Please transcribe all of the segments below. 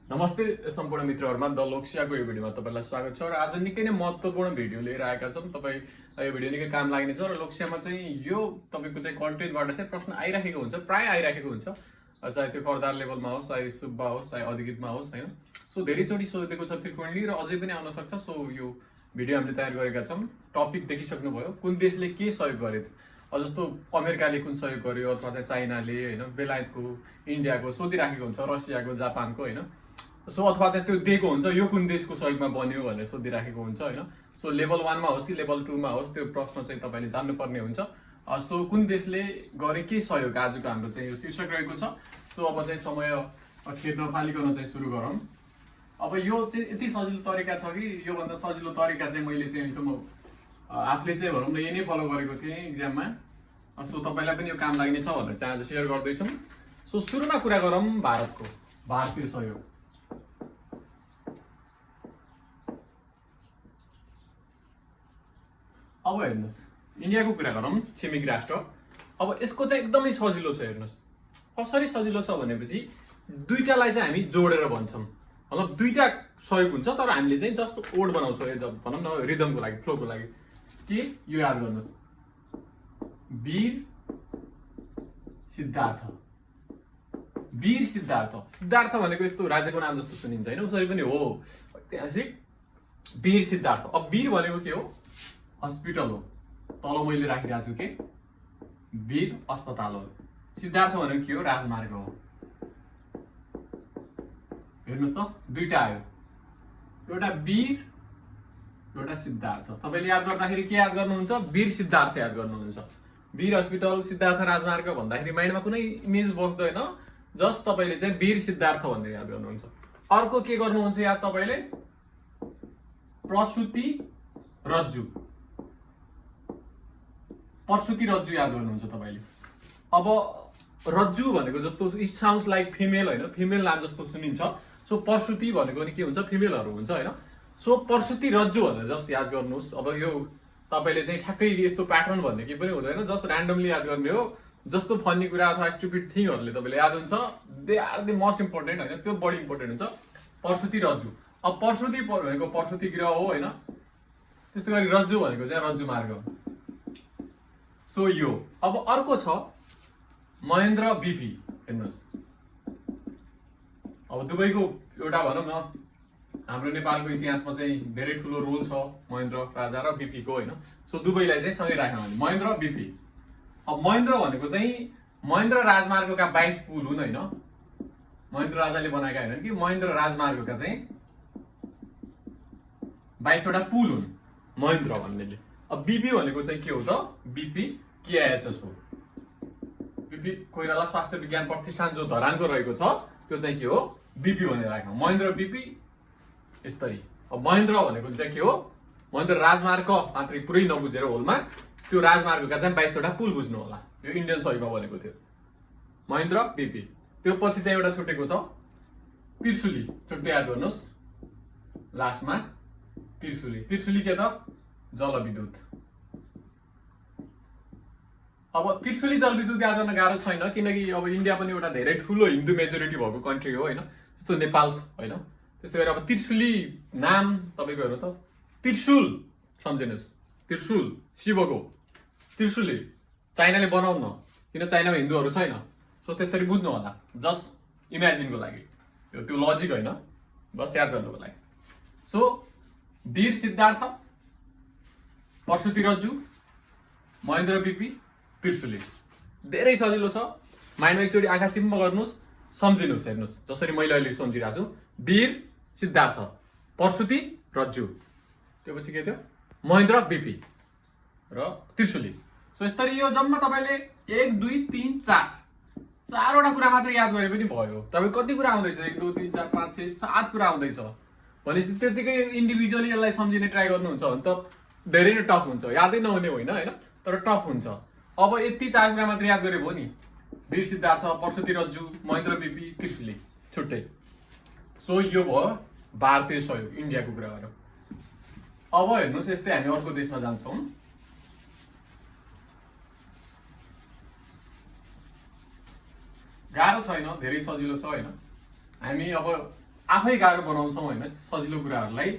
नमस्ते सम्पूर्ण मित्रहरुमा द लोक्सियाको यो भिडियोमा तपाईलाई स्वागत छ र आज निकै नै महत्त्वपूर्ण भिडियो लिएर आएका छौं। तपाई यो भिडियो निकै काम लाग्ने छ र लोक्सियामा चाहिँ यो तपाईको चाहिँ कन्टेन्टबाट चाहिँ प्रश्न आइराखेको हुन्छ, प्राय आइराखेको हुन्छ। चाहे त्यो कर्दार लेभलमा होस्, चाहे सुब्बा होस्, चाहे अधिकृतमा होस् हैन। सो धेरैचोटी सोधेको छ फ्रिक्वेन्टली र अझै पनि आउन सक्छ। सो यो भिडियो हामीले तयार गरेका छौं। टपिक देखिसक्नु भयो, कुन देशले के सहयोग गरे त जस्तो अमेरिकाले कुन सहयोग गर्यो अथवा चाहिँ चाइनाले हैन, बेलायतको, इन्डियाको सोधिराखेको हुन्छ, रसियाको, जापानको हैन। सो अथवा चाहिँ त्यो दिएको हुन्छ यो कुन देशको सहयोगमा बन्यो भनेर सोधिराखेको हुन्छ हैन। सो लेभल 1 मा होस् कि लेभल 2 मा होस् त्यो प्रश्न चाहिँ तपाईले जान्नुपर्ने हुन्छ। सो कुन देशले गरे के सहयोग आजको हाम्रो चाहिँ यो शीर्षक रहेको छ। सो अब चाहिँ समय खेर नपालिकन चाहिँ सुरु गरौँ। अब यो चाहिँ यति सजिलो तरिका छ कि यो भन्दा सजिलो तरिका चाहिँ मैले चाहिँ अहिलेसम्म आफूले चाहिँ भनौँ न यही नै फलो गरेको थिएँ एक्जाममा। सो तपाईलाई पनि यो काम लाग्ने छ भनेर चाहिँ आज सेयर गर्दैछौँ। सो सुरुमा कुरा गरौँ भारतको, भारतीय सहयोग। अब हेर्नुस् इन्डियाको कुरा गरौँ, छिमेकी राष्ट्र। अब यसको चाहिँ एकदमै सजिलो छ। हेर्नुस् कसरी सजिलो छ भनेपछि दुईटालाई चाहिँ हामी जोडेर भन्छौँ। मतलब दुईटा सहयोग हुन्छ तर हामीले चाहिँ जस्ट ओड बनाउँछौँ जब भनौँ न रिदमको लागि, फ्लोको लागि। के यो याद गर्नुस्, वीर सिद्धार्थ। वीर सिद्धार्थ, सिद्धार्थ भनेको यस्तो राजाको नाम जस्तो सुनिन्छ हैन, उसरी पनि हो ऐतिहासिक वीर सिद्धार्थ। अब वीर भनेको के हो, हस्पिटल हो। तल मैले राखिरहेको छु के वीर अस्पताल हो। सिद्धार्थ भनेको के हो, राजमार्ग हो। हेर्नुस् त दुईटा आयो, एउटा वीर एउटा सिद्धार्थ। तपाईले याद गर्दाखेरि के याद गर्नुहुन्छ, वीर सिद्धार्थ याद गर्नुहुन्छ। वीर हस्पिटल, सिद्धार्थ राजमार्ग भन्दाखेरि माइन्डमा कुनै इमेज बस्दैन, जस्ट तपाईले चाहिँ वीर सिद्धार्थ भनेर याद गर्नुहुन्छ। अर्को के गर्नुहुन्छ याद तपाईले, प्रसूति रज्जु। प्रसूति रज्जु याद गर्नुहुन्छ तपाईले। अब रज्जु भनेको जस्तो इट साउन्ड्स लाइक फिमेल हैन, फिमेल नाम जस्तो सुनिन्छ। सो प्रसूति भनेको नि के हुन्छ, फिमेलहरु हुन्छ हैन। सो प्रसूति रज्जु भनेर जस्ट याद गर्नुस्। अब यो तपाईले चाहिँ ठ्याक्कै यस्तो प्याटर्न भन्ने के पनि हुँदैन, जस्ट र्यान्डमली याद गर्ने हो। जस्तो फन्नी कुरा अथवा स्टुपिड थिङहरुले तपाईले याद हुन्छ, they are the most important हैन, त्यो बढी इम्पोर्टेन्ट हुन्छ। प्रसूति रज्जु, अब प्रसूति भनेको प्रसूति गृह हो हैन, त्यस्तै गरी रज्जु भनेको चाहिँ रज्जु मार्ग। सो यो अब अर्को छ महेन्द्र बीपी। हेर्नुस् अब दुबईको एउटा भनौँ न हाम्रो नेपालको इतिहासमा चाहिँ धेरै ठुलो रोल छ महेन्द्र राजा र बीपी को हैन। सो दुबईलाई चाहिँ सँगै राख्यौँ भने महेन्द्र बीपी। अब महेन्द्र भनेको चाहिँ महेन्द्र राजमार्गका 22 पुल हुन् हैन, महेन्द्र राजाले बनाएका हैनन् कि महेन्द्र राजमार्गका चाहिँ 22 वटा पुल हुन् महेन्द्र भन्नेले। अब बीपी भनेको चाहिँ के हो त, बीपी केआइएचएस हो। बीपी कोइराला स्वास्थ्य विज्ञान प्रतिष्ठान जो धरानको रहेको छ त्यो चाहिँ के हो, बीपी भनेर राख्यौँ। महेन्द्र बीपी यसरी। अब महेन्द्र भनेको चाहिँ के हो, महेन्द्र राजमार्ग मात्रै पुरै नबुझेर होलमा त्यो राजमार्गका चाहिँ 22 वटा पुल बुझ्नु होला। यो इन्डियन सहयोगमा बनेको थियो महेन्द्र बीपी। त्यो पछि चाहिँ एउटा छुटेको छ त्रिशुली, छुट्टै याद गर्नुस् लास्टमा त्रिशुली। त्रिशुली के त, जलविद्युत। अब त्रिशुली जलविद्युत याद गर्न गाह्रो छैन, किनकि अब इन्डिया पनि एउटा धेरै ठुलो हिन्दू मेजोरिटी भएको कन्ट्री हो हैन, जस्तो नेपाल हैन। त्यसै गरी अब त्रिशुली नाम तपाईको हेर्नु त, त्रिशूल सम्झिनुस्, त्रिशूल शिवको, त्रिशुली चाइनाले बनाउन, किन चाइनामा हिन्दूहरु छैन। सो त्यसरी बुझ्नु होला, जस्ट इमेजिनको लागि, त्यो लजिक हैन, बस याद गर्नुको लागि। सो वीर सिद्धार्थ, प्रसूति रज्जु, महेन्द्र बीपी, त्रिशुली। धेरै सजिलो छ, माइन्डमा एकचोटी आँखा चिम्म गर्नुस्, सम्झिनुस्। हेर्नुस् जसरी मैले अहिले सम्झिरहेको छु, वीर सिद्धार्थ, प्रसूति रज्जु, त्यसपछि के थियो महेन्द्र बीपी र त्रिशुली। सो यसरी यो जम्मा तपाईले 1 2 3 4 चारवटा कुरा मात्र याद गरे पनि भयो। तपाई कति कुरा आउँदैछ, 1 2 3 4 5 6 7 कुरा आउँदैछ भनेपछि त्यतिकै इन्डिभिजुअली यसलाई सम्झिने ट्राई गर्नुहुन्छ भने त धेरै नै टफ हुन्छ, यादै नहुने होइन हैन, तर टफ हुन्छ। अब यति 4 कुरा मात्र याद गरे भयो नि, वीर सिद्धार्थ, प्रसूति रज्जु, महेन्द्र बीपी, त्रिशुली छुट्टै। सो यो भयो भारतीय सहयोग, इन्डियाको कुरा गरौँ। अब हेर्नुस् यस्तै हामी अर्को देशमा जान्छौँ। गाह्रो छैन, धेरै सजिलो छ हैन। हामी अब आफै गाह्रो बनाउँछौँ होइन सजिलो कुराहरूलाई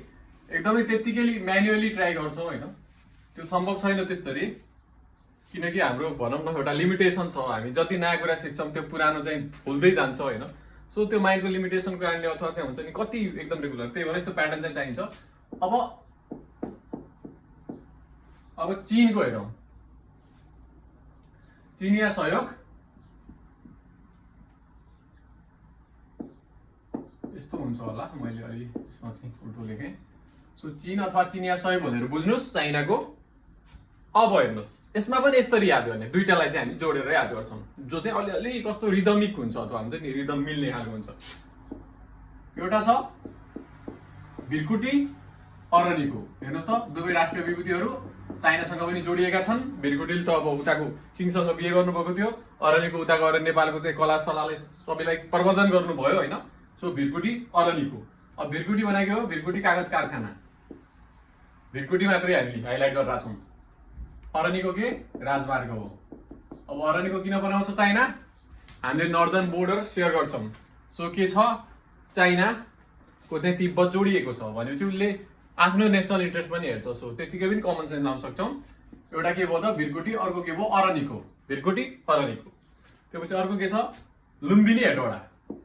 एकदमै त्यत्तिकै म्यानुअली ट्राई गर्छौँ होइन त्यो सम्भव छैन त्यसरी किनकि हाम्रो भनौँ न एउटा लिमिटेसन छ हामी जति नयाँ कुरा सिक्छौँ त्यो पुरानो चाहिँ भुल्दै जान्छ होइन सो त्यो माइन्डको लिमिटेसनको कारणले अथवा चाहिँ हुन्छ नि कति एकदम रेगुलर त्यही भएर यस्तो प्याटर्न चाहिँ चाहिन्छ अब चीनको हेरौँ चिनिया सहयोग यस्तो हुन्छ होला मैले अलि यसमा चाहिँ उल्टो लेखेँ सो चीन अथवा चिनिया सहयोग भनेर बुझ्नुहोस् चाइनाको अब हेर्नुहोस् यसमा पनि यसरी याद गर्ने दुईटालाई चाहिँ हामी जोडेर याद गर्छौँ जो चाहिँ अलिअलि कस्तो रिदमिक हुन्छ अथवा हुन्छ नि रिदम मिल्ने खालको हुन्छ एउटा छ भिरकुटी अरनिको हेर्नुहोस् त दुवै राष्ट्रिय विभूतिहरू चाइनासँग पनि जोडिएका छन् भिरकुटीले त अब उताको किङसँग बिहे गर्नुभएको थियो अरनिको उता गएर नेपालको चाहिँ कला सलाले सबैलाई प्रवर्धन गर्नुभयो होइन सो भिरकुटी अरनिको अब भिरकुटी बनाएको हो भिरकुटी कागज कारखाना भिरकुटी मात्रै हामीले हाइलाइट गरिरहेको छौँ अरनिको के राजमार्ग हो अब अरनिको किन बनाउँछ चाइना हामीले नर्दर्न बोर्डर सेयर गर्छौँ सो के छ चाइनाको चाहिँ तिब्बत जोडिएको छ भनेपछि उसले आफ्नो नेसनल इन्ट्रेस्ट पनि हेर्छ सो त्यतिकै पनि कमन सेन्स लाउन सक्छौँ एउटा के भयो त भिरकुटी अर्को के भयो अरनिको भिरकुटी अरनिको त्यसपछि अर्को के छ लुम्बिनी हेटौडा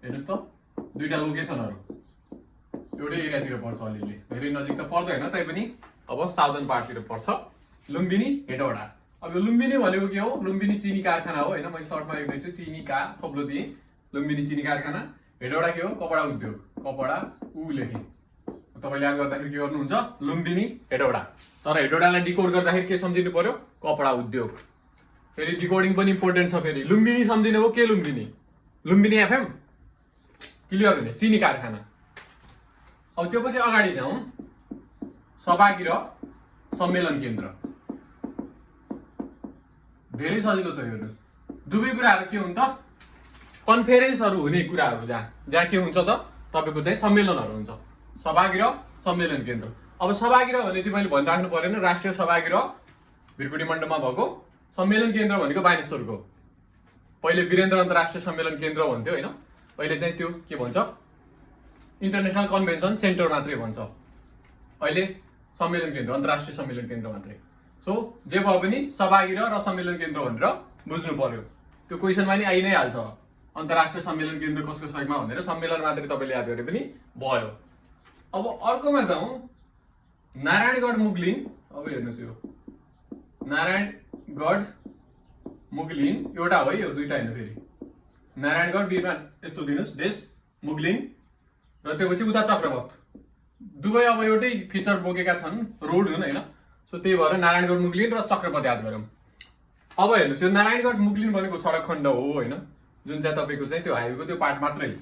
हेर्नुहोस् त दुईटा लोकेसनहरू एउटै एरियातिर पर्छ अलिअलि धेरै नजिक त पर्दैन तैपनि अब साउदर्न पार्टतिर पर्छ लुम्बिनी हेटौडा अब यो लुम्बिनी भनेको के हो लुम्बिनी चिनी कारखाना हो होइन मैले सर्टमा लेख्दैछु चिनी का थोप्लो दिएँ लुम्बिनी चिनी कारखाना हेटौडा के हो कपडा उद्योग कपडा लेखेँ तपाईँले याद गर्दाखेरि के गर्नुहुन्छ लुम्बिनी हेटौडा तर हेटौडालाई डिकोड गर्दाखेरि के सम्झिनु पर्यो कपडा उद्योग फेरि डिकोडिङ पनि इम्पोर्टेन्ट छ फेरि लुम्बिनी सम्झिनु हो के लुम्बिनी लुम्बिनी एफएम क्लियर हुने चिनी कारखाना अब त्यो पछि अगाडि जाउँ सभागृह सम्मेलन केन्द्र धेरै सजिलो छ हेर्नुहोस् दुवै कुराहरू के हुन्छ कन्फरेन्सहरू हुने कुराहरू जहाँ के हुन्छ त तपाईँको चाहिँ सम्मेलनहरू हुन्छ सभागृह सम्मेलन केन्द्र अब सभागृह भने चाहिँ मैले भनिराख्नु परेन राष्ट्रिय सभागृह भिरकुटी मण्डपमा भएको सम्मेलन केन्द्र भनेको बानेश्वरको पहिले वीरेन्द्र अन्तर्राष्ट्रिय सम्मेलन केन्द्र भन्थ्यो होइन अहिले चाहिँ त्यो के भन्छ इन्टरनेसनल कन्भेन्सन सेन्टर मात्रै भन्छ अहिले सम्मेलन केन्द्र अन्तर्राष्ट्रिय सम्मेलन केन्द्र मात्रै सो जे भयो पनि सभागृह र सम्मेलन केन्द्र भनेर बुझ्नु पर्यो त्यो क्वेसनमा नि आइ नै हाल्छ अन्तर्राष्ट्रिय सम्मेलन केन्द्र कसको सहयोगमा भनेर सम्मेलन मात्रै तपाईँले याद गरे पनि भयो अब अर्कोमा जाउँ नारायणगढ मुगलिन अब हेर्नुहोस् यो नारायणगढ मुगलिन एउटा हो यो दुईटा होइन फेरि नारायणगढ बिरमा यस्तो दिनुहोस् देश मुगलिन र त्योपछि उता चक्रपथ दुवै अब एउटै फिचर बोकेका छन् रोड हुन् होइन सो त्यही भएर नारायणगढ मुगलिन र चक्रपथ याद गरौँ अब हेर्नुहोस् यो नारायणगढ मुगलिन भनेको सडक खण्ड हो होइन जुन चाहिँ तपाईँको चाहिँ त्यो हाइवेको त्यो पार्ट मात्रै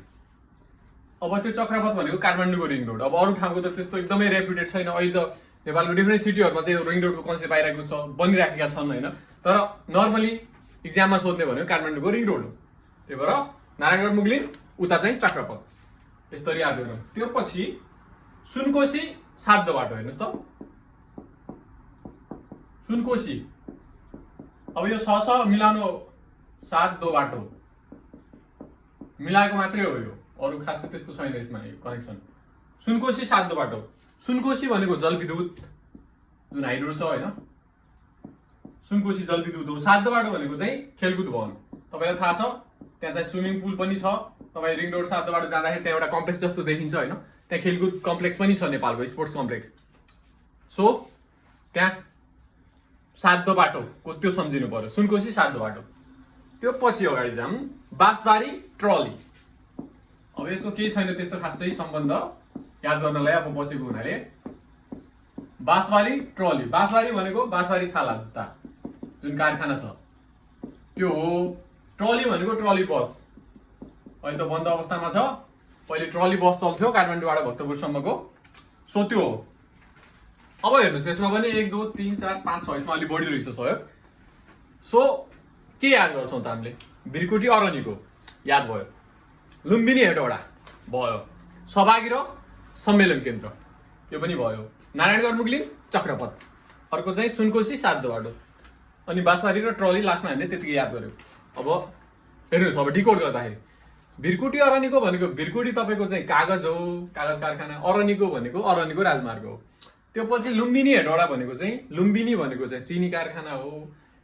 अब त्यो चक्रपथ भनेको काठमाडौँको रिङ रोड अब अरू ठाउँको त त्यस्तो एकदमै रेप्युटेड छैन अहिले त नेपालको डिफ्रेन्ट सिटीहरूमा चाहिँ रिङ रोडको कन्सेप्ट आइरहेको छ बनिराखेका छन् होइन तर नर्मली इक्जाममा सोध्ने भनेको काठमाडौँको रिङ रोड हो त्यही भएर नारायणगढ मुगलिन उता चाहिँ चक्रपथ यसरी याद गरौँ त्यो पछि सुनकोशी सातो बाटो हेर्नुहोस् त सुनकोशी अब यो स मिलाउनु सातो बाटो मिलाएको मात्रै हो यो अरू खासै त्यस्तो छैन यसमा यो कनेक्सन सुनकोशी सातो बाटो सुनकोशी भनेको जलविद्युत जुन हाइड्रो छ होइन सुनकोशी जलविद्युत हो सातो बाटो भनेको चाहिँ खेलकुद भवन तपाईँलाई थाहा छ त्यहाँ चाहिँ स्विमिङ पुल पनि छ तपाईँ रिङ रोड सातो बाटो जाँदाखेरि त्यहाँ एउटा कम्प्लेक्स जस्तो देखिन्छ होइन त्यहाँ खेलकुद कम्प्लेक्स पनि छ नेपालको स्पोर्ट्स कम्प्लेक्स सो त्यहाँ सातो बाटोको त्यो सम्झिनु पर्यो सुनकोशी सातो बाटो त्यो पछि अगाडि जाउँ बाँसबारी ट्रली अब यसको केही छैन त्यस्तो खासै सम्बन्ध याद गर्नलाई अब बचेको हुनाले बाँसबारी ट्रली बाँसबारी भनेको बाँसबारी छाला जुत्ता जुन कारखाना छ त्यो हो ट्रली भनेको ट्रली बस अहिले त बन्द अवस्थामा छ पहिले ट्रली बस चल्थ्यो काठमाडौँबाट भक्तपुरसम्मको सो त्यो हो अब हेर्नुहोस् यसमा पनि 1 2 3 4 5 6 यसमा अलिक बढी रहेछ सहयोग सो के याद गर्छौँ त हामीले भिरकुटी अरनिको याद भयो लुम्बिनी हेटौडा भयो सभागृह सम्मेलन केन्द्र यो पनि भयो नारायणगढ मुगलिन चक्रपथ अर्को चाहिँ सुनकोशी सातो बाटो अनि बाँसबारी र ट्रली लास्टमा हामीले त्यतिकै याद गर्यो अब हेर्नुहोस् अब डिकोड गर्दाखेरि भिरकुटी अरनिको भनेको भिरकुटी तपाईँको चाहिँ कागज हो, कागज कारखाना। अरनिको भनेको अरनिको राजमार्ग हो। त्यो पछि लुम्बिनी हेडौडा भनेको चाहिँ लुम्बिनी भनेको चाहिँ चिनी कारखाना हो।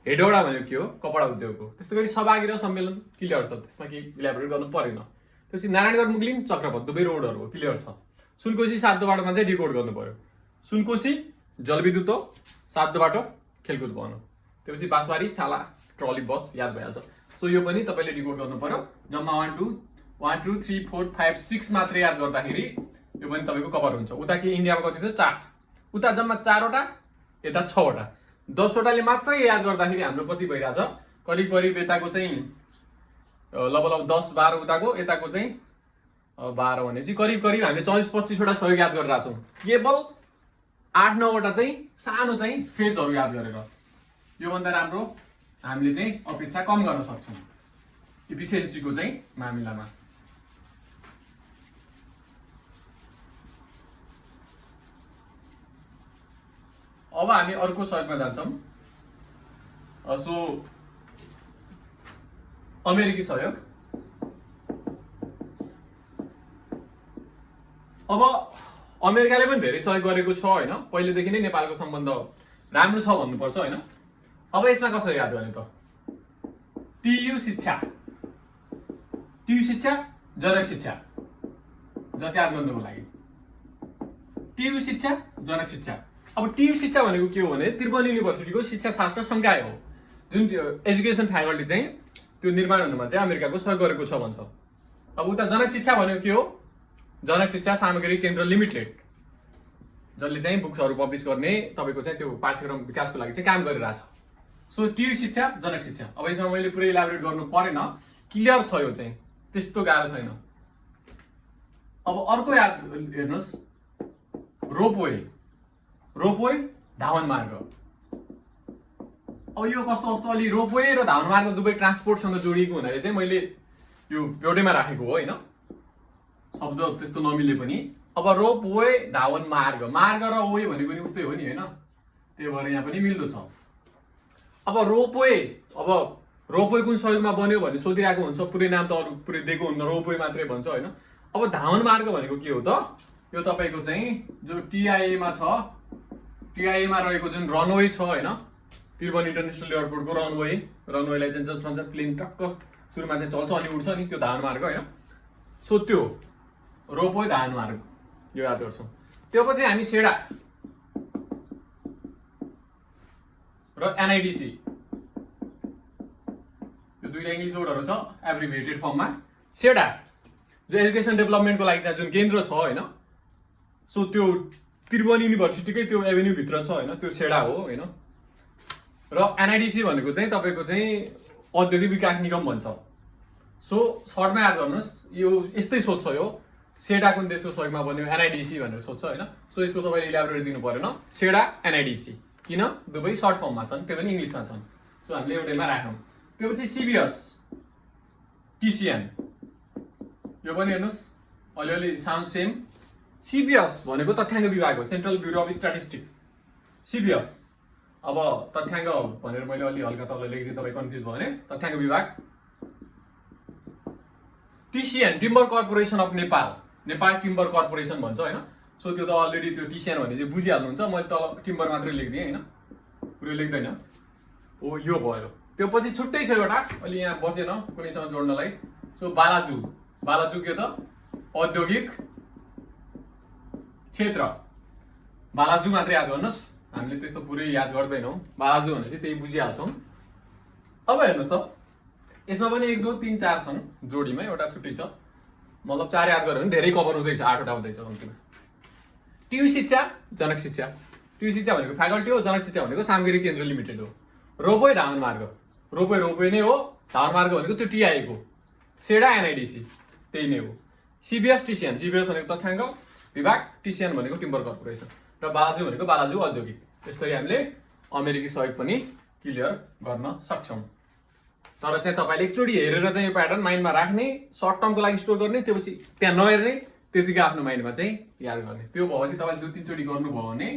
हेडौडा भनेको के हो? कपडा उद्योग हो। त्यस्तै गरी सभागिर सम्मेलन क्लियर छ, त्यसमा केही इलाबोरेट गर्नु परेन। त्यसपछि नारायणगढ मुगलिन चक्रपथ दुवै रोडहरू हो, क्लियर छ। सुनकोशी सातो बाटोमा चाहिँ डिकोड गर्नु पर्यो। सुनकोशी जलविद्युत हो, सातो बाटो खेलकुद भवन हो। त्यसपछि बाँसबारी छाला ट्रली बस याद भइहाल्छ। सो यो पनि तपाईँले डिकोड गर्नु पर्यो। जम्मा 1 2 3 4 5 6 मात्र याद गर्दाखेरि यो पनि तपाईँको कभर हुन्छ। उता के इन्डियामा कति थियो? 4। उता जम्मा 4वटा, यता 6वटा। 10वटाले मात्रै याद गर्दाखेरि हाम्रो कति भइरहेछ? करिब करिब यताको चाहिँ लगभग 10 12 उताको, यताको चाहिँ 12 भनेपछि करिब करिब हामीले 24 25वटा सहयोग याद गरिरहेको छौँ। केवल 8 9वटा चाहिँ सानो चाहिँ फेजहरू याद गरेर। योभन्दा राम्रो हामीले चाहिँ अपेक्षा कम गर्न सक्छौँ इफिसियन्सीको चाहिँ मामिलामा। अब हामी अर्को सहयोगमा जान्छौँ। सो अमेरिकी सहयोग। अब अमेरिकाले पनि धेरै सहयोग गरेको छ होइन। पहिलेदेखि नै नेपालको सम्बन्ध राम्रो छ भन्नुपर्छ होइन। अब यसमा कसरी याद गर्ने त? टियु शिक्षा, टियु शिक्षा, जनक शिक्षा, जस याद गर्नुको लागि टियु शिक्षा, जनक शिक्षा। अब टियु शिक्षा भनेको के हो भने त्रिभुवन युनिभर्सिटीको शिक्षा शास्त्र संकाय हो, जुन एजुकेसन फ्याकल्टी चाहिँ त्यो निर्माण हुनुमा चाहिँ अमेरिकाको सहयोग गरेको छ भन्छ। अब उता जनक शिक्षा भनेको के हो? जनक शिक्षा सामग्री केन्द्र लिमिटेड, जसले चाहिँ बुक्सहरू पब्लिस गर्ने तपाईँको चाहिँ त्यो पाठ्यक्रम विकासको लागि चाहिँ काम गरिरहेछ। सो टियु शिक्षा, जनक शिक्षा। अब यसमा मैले पुरै इलाबोरेट गर्नु परेन, क्लियर छ यो चाहिँ, त्यस्तो गाह्रो छैन। अब अर्को याद हेर्नुहोस्, रोपवे, रोपवे धावन मार्ग। अब यो कस्तो कस्तो अलि रोपवे र धावन मार्ग दुवै ट्रान्सपोर्टसँग जोडिएको हुनाले चाहिँ मैले यो एउटैमा राखेको हो होइन, शब्द त्यस्तो नमिले पनि। अब रोपवे धावन मार्ग, मार्ग र वे भनेको नि उस्तै हो नि होइन, त्यही भएर यहाँ पनि मिल्दो छ। अब रोपवे, अब रोपवे कुन सहयोगमा बन्यो भने सोधिरहेको हुन्छ, पुरै नाम त अरू पुरै दिएको हुन्न, रोपवे मात्रै भन्छ होइन। अब धावन मार्ग भनेको के हो त? यो तपाईँको चाहिँ जो टिआइएमा छ, टिआइएमा रहेको जुन रनवे छ होइन, त्रिभुवन इन्टरनेसनल एयरपोर्टको रनवे, रनवेलाई चाहिँ जसमा चाहिँ प्लेन टक्क सुरुमा चाहिँ चल्छ अनि उड्छ नि, त्यो धावन मार्ग होइन। सो त्यो रोपवे धावन मार्ग यो याद गर्छौँ। त्यो पछि हामी सेडा र एनआइडिसी, यो दुईटा इङ्ग्लिस वर्डहरू छ एब्रिभिएटेड फर्ममा। सेडा जो एजुकेसन डेभलपमेन्टको लागि चाहिँ जुन केन्द्र छ होइन, सो त्यो त्रिभुवन युनिभर्सिटीकै त्यो एभेन्यू भित्र छ होइन, त्यो सेडा हो होइन। र एनआइडिसी भनेको चाहिँ तपाईँको चाहिँ औद्योगिक विकास निगम भन्छ। सो सर्टमा याद गर्नुहोस्, यो यस्तै सोध्छ, यो सेडा कुन देशको सहयोगमा बन्यो, एनआइडिसी भनेर सोध्छ होइन। सो यसको तपाईँले इलाबोरेट दिनु परेन, सेडा एनआइडिसी, किन दुवै सर्ट फर्ममा छन्, त्यो पनि इङ्ग्लिसमा छन्। सो हामीले एउटैमा राखौँ। त्यो पछि सिबिएस, टिसिएन, यो पनि हेर्नुहोस् अलिअलि साउन्ड सेम। सिबिएस भनेको तथ्याङ्क विभाग हो, central bureau of statistics, CBS. अब तथ्याङ्क भनेर मैले अलि हल्का तल लेखिदिएँ, तपाईँ कन्फ्युज भयो भने तथ्याङ्क विभाग। TCN, Timber Corporation of Nepal, Nepal Timber Corporation भन्छ होइन। सो त्यो त अलरेडी त्यो टिसिएन भने चाहिँ बुझिहाल्नुहुन्छ, मैले तल टिम्बर मात्रै लेखिदिएँ होइन, पुरै लेख्दैन हो। यो भयो। त्यो पछि छुट्टै छ एउटा, अलि यहाँ बचेन कुनैसँग जोड्नलाई। सो बालाजु, बालाजु के त? औद्योगिक क्षेत्र। बालाजु मात्रै याद गर्नुहोस्, हामीले त्यस्तो पुरै याद गर्दैनौँ, बालाजु भने चाहिँ त्यही बुझिहाल्छौँ। अब हेर्नुहोस् त, यसमा पनि 1 2 3 4 छन् जोडीमा, एउटा छुट्टै छ, मतलब 4 याद गऱ्यो भने धेरै कभर हुँदैछ, 8वटा हुँदैछ अन्तिममा। टियु शिक्षा, जनक शिक्षा। टियु शिक्षा भनेको फ्याकल्टी हो, जनक शिक्षा भनेको सामग्री केन्द्र लिमिटेड हो। रोपवे धावन मार्ग, रोपवे रोपवे नै हो, धावन मार्ग भनेको त्यो टिआईको, सेडा एनआइडिसी त्यही नै हो। सिबिएस टिसिएन, सिबिएस भनेको तथ्याङ्क विभाग, टिसिएन भनेको टिम्बर कर्पोरेसन, र बालाजु भनेको बालाजु औद्योगिक। त्यसरी हामीले अमेरिकी सहयोग पनि क्लियर गर्न सक्छौँ। तर चाहिँ तपाईँले एकचोटि हेरेर चाहिँ यो प्याटर्न माइन्डमा राख्ने, सर्ट टर्मको लागि स्टोर गर्ने, त्यो पछि त्यहाँ नहेर्ने, त्यतिकै आफ्नो माइन्डमा चाहिँ याद गर्ने। त्यो भएपछि तपाईँले 2 3 चोटि गर्नुभयो भने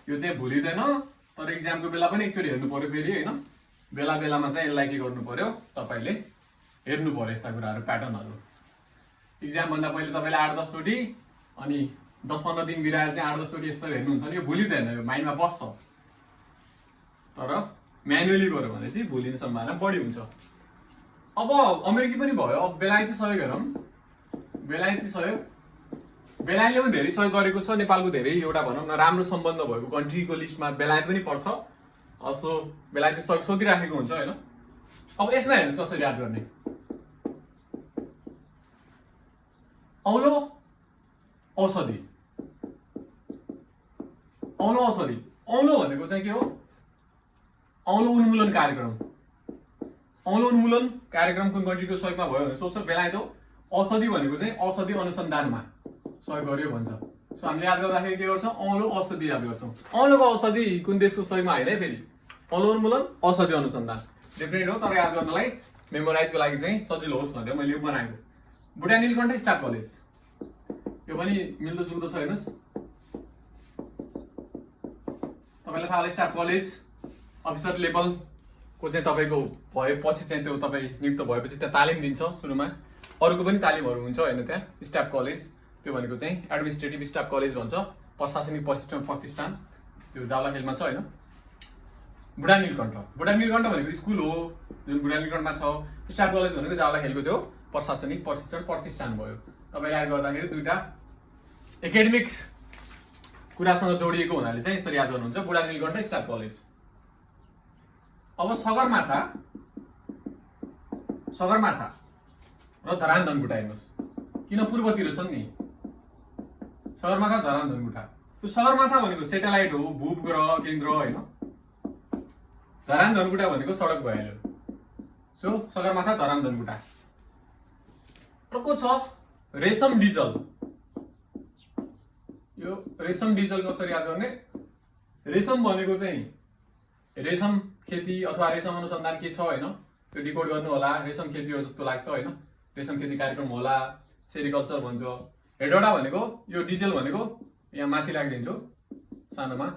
यो चाहिँ भुलिँदैन। तर इक्जामको बेला पनि एकचोटि हेर्नु पर्यो फेरि होइन, बेला बेलामा चाहिँ यसलाई के गर्नु पर्यो, तपाईँले हेर्नु पर्यो यस्ता कुराहरू, प्याटर्नहरू। इक्जाम भन्दा पहिले तपाईँले 8-10 चोटि अनि 10-15 दिन बिराएर चाहिँ 8-10 चोटि यस्तो हेर्नुहुन्छ भने यो भुलिँदैन, यो माइन्डमा बस्छ। तर म्यानुअली गऱ्यो भने चाहिँ भुलिने सम्भावना बढी हुन्छ। अब अमेरिकी पनि भयो, अब बेलायती सहयोग हेरौँ। बेलायती सहयोग, बेलायतले पनि धेरै सहयोग गरेको छ। नेपालको धेरै एउटा भनौँ न राम्रो सम्बन्ध भएको कन्ट्रीको लिस्टमा बेलायत पनि पर्छ। सो बेलायती सहयोग सोधिराखेको हुन्छ होइन। अब यसमा हेर्नुहोस् कसरी याद गर्ने। औलो औषधि, औलो औषधि, औलो भनेको चाहिँ के हो? औलो उन्मूलन कार्यक्रम। औलो उन्मूलन कार्यक्रम कुन कन्ट्रीको सहयोगमा भयो भने सोध्छ, बेलायत हो। औषधि भनेको चाहिँ औषधि अनुसन्धानमा सहयोग गर्यो भन्छ। सो हामीले याद गर्दाखेरि के गर्छौँ? औलो औषधि याद गर्छौँ। औलोको औषधि कुन देशको सहयोगमा होइन है फेरि। औलो उन्मूलन औषधि अनुसन्धान डिफ्रेन्ट हो, तर याद गर्नलाई मेमोराइजको लागि चाहिँ सजिलो होस् भनेर मैले यो बनाएको। बुढा नीलकण्ठ स्टाफ कलेज, यो पनि मिल्दो जुल्दो छ हेर्नुहोस्। तपाईँलाई थाहा होला स्टाफ कलेज अफिसर लेभलको चाहिँ तपाईँको भएपछि चाहिँ त्यो तपाईँ नियुक्त भएपछि त्यहाँ तालिम दिन्छ सुरुमा। अरूको पनि तालिमहरू हुन्छ होइन त्यहाँ। स्टाफ कलेज त्यो भनेको चाहिँ एडमिनिस्ट्रेटिभ स्टाफ कलेज भन्छ, प्रशासनिक प्रतिष्ठान, त्यो जावलाखेलमा छ होइन। बुढा नीलकण्ठ, बुढा नीलकण्ठ भनेको स्कुल हो जुन बुढा नीलकण्ठमा छ। स्टाफ कलेज भनेको जावलाखेलको त्यो प्रशासनिक प्रशिक्षण प्रतिष्ठान भयो। तपाईँले याद गर्दाखेरि दुईवटा एकाडेमिक कुरासँग जोडिएको हुनाले चाहिँ यसरी याद गर्नुहुन्छ, बुढा नीलकण्ठ स्टाफ कलेज। अब सगरमाथा, सगरमाथा र धरान धनकुटा हेर्नुहोस्, किन पूर्वतिर छन् नि सगरमाथा धरान धनकुटा। त्यो सगरमाथा भनेको सेटेलाइट हो, भूपग्रह केन्द्र होइन। धरान धनकुटा भनेको सडक भइहाल्यो। सो सगरमाथा धरान धनकुटा। अर्को छ रेशम डिजल। यो रेशम डिजल कसरी याद गर्ने? रेशम भनेको चाहिँ रेशम खेती अथवा रेशम अनुसन्धान के छ होइन, त्यो डिकोड गर्नु होला। रेशम खेती हो जस्तो लाग्छ होइन, रेशम खेती कार्यक्रम होला, सेरिकल्चर भन्छ। हेडोडा भनेको यो डिजेल भनेको यहाँ माथि राखिदिन्छु सानोमा,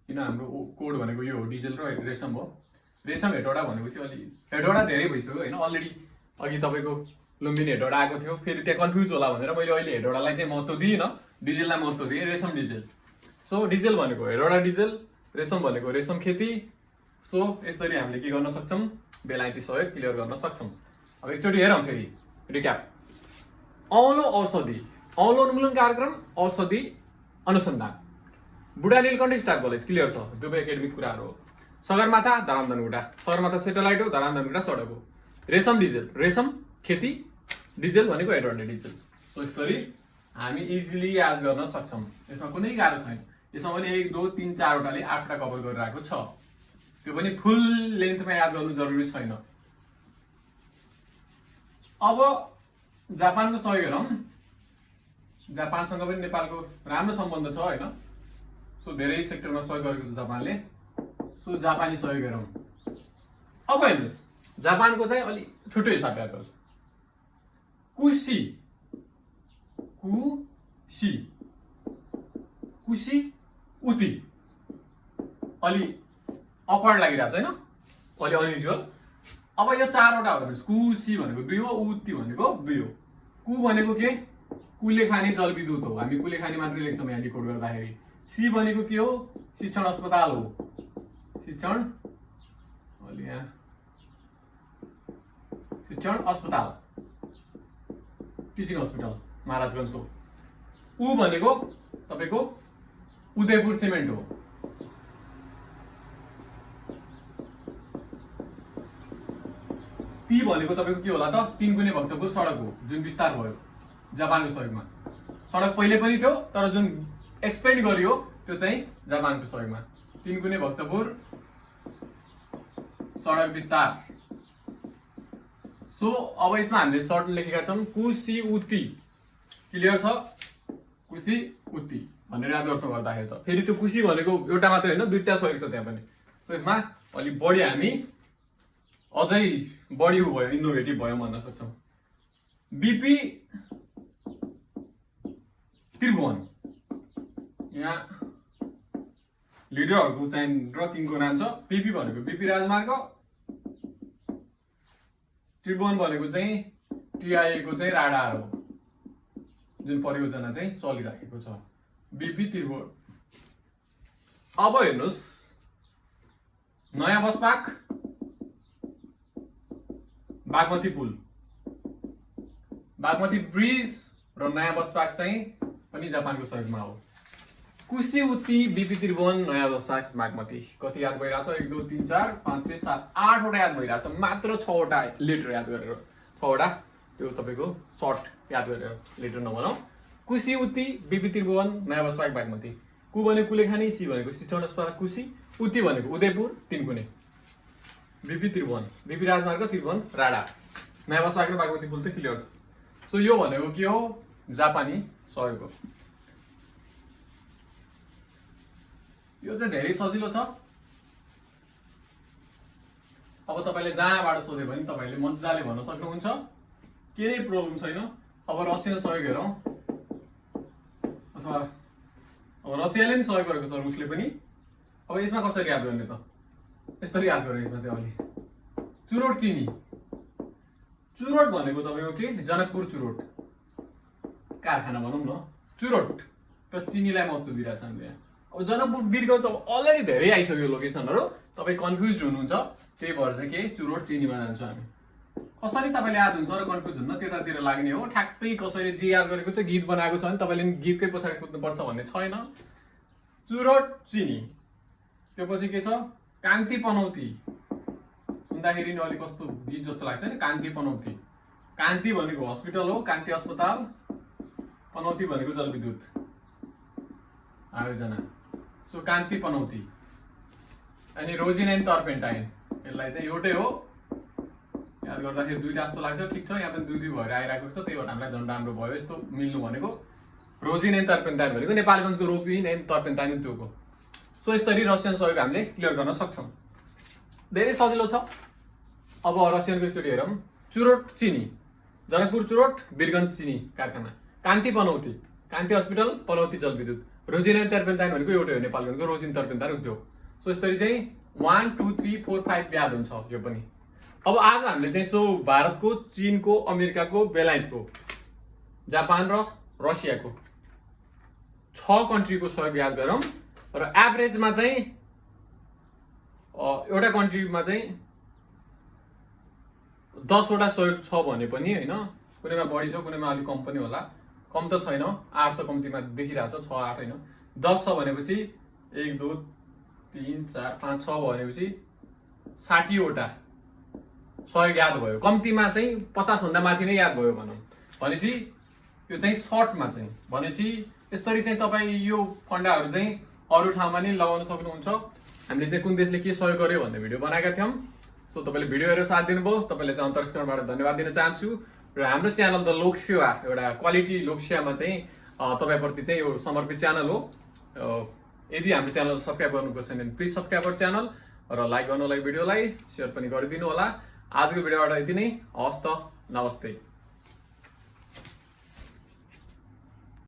किन हाम्रो कोड भनेको यो हो, डिजेल र रेशम हो। रेशम हेडोडा भनेको चाहिँ अलि हेडोडा धेरै भइसक्यो होइन। अलरेडी अघि तपाईँको लुम्बिनी हेडोडा आएको थियो, फेरि त्यहाँ कन्फ्युज होला भनेर मैले अहिले हेडोडालाई चाहिँ महत्त्व दिइनँ, डिजेललाई महत्त्व दिएँ। रेशम डिजेल। सो डिजेल भनेको हेडोडा डिजेल, रेशम भनेको रेशम खेती। सो यसरी हामीले के गर्न सक्छौँ? बेलायती सहयोग क्लियर गर्न सक्छौँ। अब एकचोटि हेरौँ फेरि रिक्याप। औलो औषधि, औलो उन्मूलन कार्यक्रम, औषधि अनुसन्धान, बुढा नीलकण्ठ स्टाफ कलेज क्लियर छ, दुवै एकाडेमिक कुराहरू हो। सगरमाथा धरान धनकुटा, सगरमाथा सेटेलाइट हो, धरान धनकुटा सडक हो। रेशम डिजेल, रेशम खेती, डिजेल भनेको हेडोडा डिजेल। सो यसरी हामी इजिली याद गर्न सक्छौँ। यसमा कुनै गाह्रो छैन। यसमा पनि 1, 2, 3, 4वटाले 8वटा कभर गरिरहेको छ। त्यो पनि फुल लेन्थमा याद गर्नु जरुरी छैन। अब जापानको सहयोग हेरौँ। जापानसँग पनि नेपालको राम्रो सम्बन्ध छ होइन। सो धेरै सेक्टरमा सहयोग गरेको छ जापानले। सो जापानी सहयोग हेरौँ। अब हेर्नुहोस् जापानको चाहिँ अलि छुट्टै हिसाबले याद गर्छ। कुसी, कुसी, कुसी उति, अलि अक्वर्ड लागिरहेको छ होइन, अलि अनयुजुअल। अब यो 4वटा हो हेर्नुहोस्। कुसी भनेको 2 हो, उति भनेको 2 हो। कु भनेको के? कुले खाने जलविद्युत हो, हामी कुले खाने मात्रै लेख्छौँ यहाँ डिकोड गर्दाखेरि। सी भनेको के हो? शिक्षण अस्पताल हो, शिक्षण, अलि यहाँ शिक्षण अस्पताल, टिचिङ हस्पिटल महाराजगञ्जको। उ भनेको तपाईँको उदयपुर सिमेन्ट हो। ती भनेको तपाईँको के होला त? 3 गुणे भक्तपुर सडक हो जुन विस्तार भयो जापानको सहयोगमा। सडक पहिले पनि थियो तर जुन एक्सपेन्ड गरियो त्यो चाहिँ जापानको सहयोगमा। 3 गुणे भक्तपुर सडक विस्तार। सो अब यसमा हामीले सर्ट लेखेका छौँ कुसी उति। क्लियर छ? कुसी उति भनेर याद गर्छौँ गर्दाखेरि त। फेरि त्यो कुसी भनेको एउटा मात्रै होइन, 2टा सहयोग छ त्यहाँ पनि। सो यसमा अलि बढी हामी अझै बढी भयो, इनोभेटिभ भयो भन्न सक्छौँ। बिपी त्रिभुवन, यहाँ लिडरहरूको चाहिँ र किङको नाम छ। बिपी भनेको बिपी राजमार्ग, त्रिभुवन भनेको चाहिँ टिआइए को चाहिँ राडार हो। जुन परियोजना चाहिँ चलिराखेको छ बिपी त्रिभुवन। अब हेर्नुहोस् नयाँ बसपाक बागमती पुल बागमती ब्रिज र नयाँ बसपाक चाहिँ पनि जापानको सहयोगमा हो। कुशी उति बिपी त्रिभुवन नयाँ बसपाक बागमती कति याद भइरहेछ 1 2 3 4 5 6 7 8 वटा याद भइरहेछ मात्र 6 वटा लेटर याद गरेर 6 वटा त्यो तपाईको सर्ट याद गरेर लेटर नबनाऊ। कुशी उति बिपी त्रिभुवन नयाँ बसपाक बागमती कु भनेको कुलेखानी सी भनेको सिचौडा कुशी उति भनेको उदयपुर तिनकुने बिपी त्रिभुवन बिपी राजमार्ग त्रिभुवन राडा नयाँ बसपाक र बागमती पुल त क्लियर छ। सो यो भनेको के हो जापानी सहयोग हो। यो चाहिँ धेरै सजिलो छ। अब तपाईले जहाँबाट सोधे पनि तपाईले मजाले भन्न सक्नुहुन्छ के नै प्रब्लम छैन। अब रसियन सहयोग हेरौँ अथवा अब रसियाले नि सहयोग गरेको छ रुसले पनि। अब यसमा कसरी याद गर्ने त यसरी याद गर्ने यसमा चाहिँ अलि चुरोट चिनी चुरोट भनेको तपाईको के जनकपुर चुरोट कारखाना भनौँ न चुरोट र चिनीलाई महत्त्व दिइरहेछ हामीले यहाँ। अब जनकपुर बिरगञ्ज अब अलरेडी धेरै आइसक्यो लोकेसनहरू तपाईँ कन्फ्युज हुनुहुन्छ त्यही भएर चाहिँ के चुरोट चिनीमा जान्छ हामी। कसरी तपाईँले याद हुन्छ र कन्फ्युज हुन्न त्यतातिर लाग्ने हो। ठ्याक्कै कसैले जे याद गरेको छ गीत बनाएको छ भने तपाईँले गीतकै पछाडि कुद्नुपर्छ भन्ने छैन। चुरोट चिनी त्यो पछि के छ कान्ति पनौती सुन्दाखेरि नि अलिक कस्तो गीत जस्तो लाग्छ नि कान्ति पनौती। कान्ति भनेको हस्पिटल हो कान्ति अस्पताल पनौती भनेको जलविद्युत आयोजना। सो कान्ति पनौती अनि रोजिन एन्ड टर्पेन्टाइन यसलाई चाहिँ एउटै हो याद गर्दाखेरि दुईटा जस्तो लाग्छ। ठिक छ यहाँ पनि दुई दुई भएर आइरहेको छ त्यही भएर हामीलाई झन् राम्रो भयो यस्तो मिल्नु भनेको। रोजिन एन्ड टर्पेन्टाइन भनेको नेपालगञ्जको रोपिन एन्ड टर्पेन्टाइन त्योको। सो यसरी रसियन सहयोग हामीले क्लियर गर्न सक्छौँ। धेरै सजिलो छ। अब रसियनको एकचोटि हेरौँ चुरोट चिनी जनकपुर चुरोट बिरगञ्ज चिनी कारखाना कान्ति पनौती कान्ति हस्पिटल पनौती जलविद्युत रोजिन एन्ड टर्पेन्टाइन भनेको एउटै हो नेपालगञ्जको रोजिन टर्पेन्टाइन उद्योग। सो यसरी चाहिँ 1 2 3 4 5 याद हुन्छ यो पनि। अब आज हामीले चाहिँ सो भारतको चीनको अमेरिकाको बेलायतको जापान र रसियाको 6 कन्ट्रीको सहयोग याद गरौँ र एभरेजमा चाहिँ एउटा कन्ट्रीमा चाहिँ 10 वटा सहयोग छ भने पनि होइन कुनैमा बढी छ कुनैमा अलिक कम पनि होला। कम त छैन 8 त कम्तीमा देखिरहेछ 6 8 होइन 10 छ भनेपछि 1 2 3 4 5 6 भनेपछि 60 वटा सहयोग याद भयो। कम्तीमा चाहिँ 50 भन्दा माथि नै याद भयो भनौँ भनेपछि यो चाहिँ सर्टमा चाहिँ भनेपछि यसरी चाहिँ तपाईँ यो फन्डाहरू चाहिँ अरू ठाउँमा नै लगाउन सक्नुहुन्छ। हामीले चाहिँ कुन देशले के सहयोग गर्यो भन्ने भिडियो बनाएका थियौँ। सो तपाईँले भिडियो हेरेर साथ दिनुभयो तपाईँलाई चाहिँ अन्तर्स्करणबाट धन्यवाद दिन चाहन्छु। र हाम्रो च्यानल द लोकसेवा एउटा क्वालिटी लोकसेवामा चाहिँ तपाईँप्रति चाहिँ यो समर्पित च्यानल हो। यदि हाम्रो च्यानल सब्सक्राइब गर्नुभएको छैन भने प्लिज सब्सक्राइब गर्नु च्यानल र लाइक गर्नुलाई भिडियोलाई सेयर पनि गरिदिनु होला। आजको भिडियोबाट यति नै। हवस् त नमस्ते।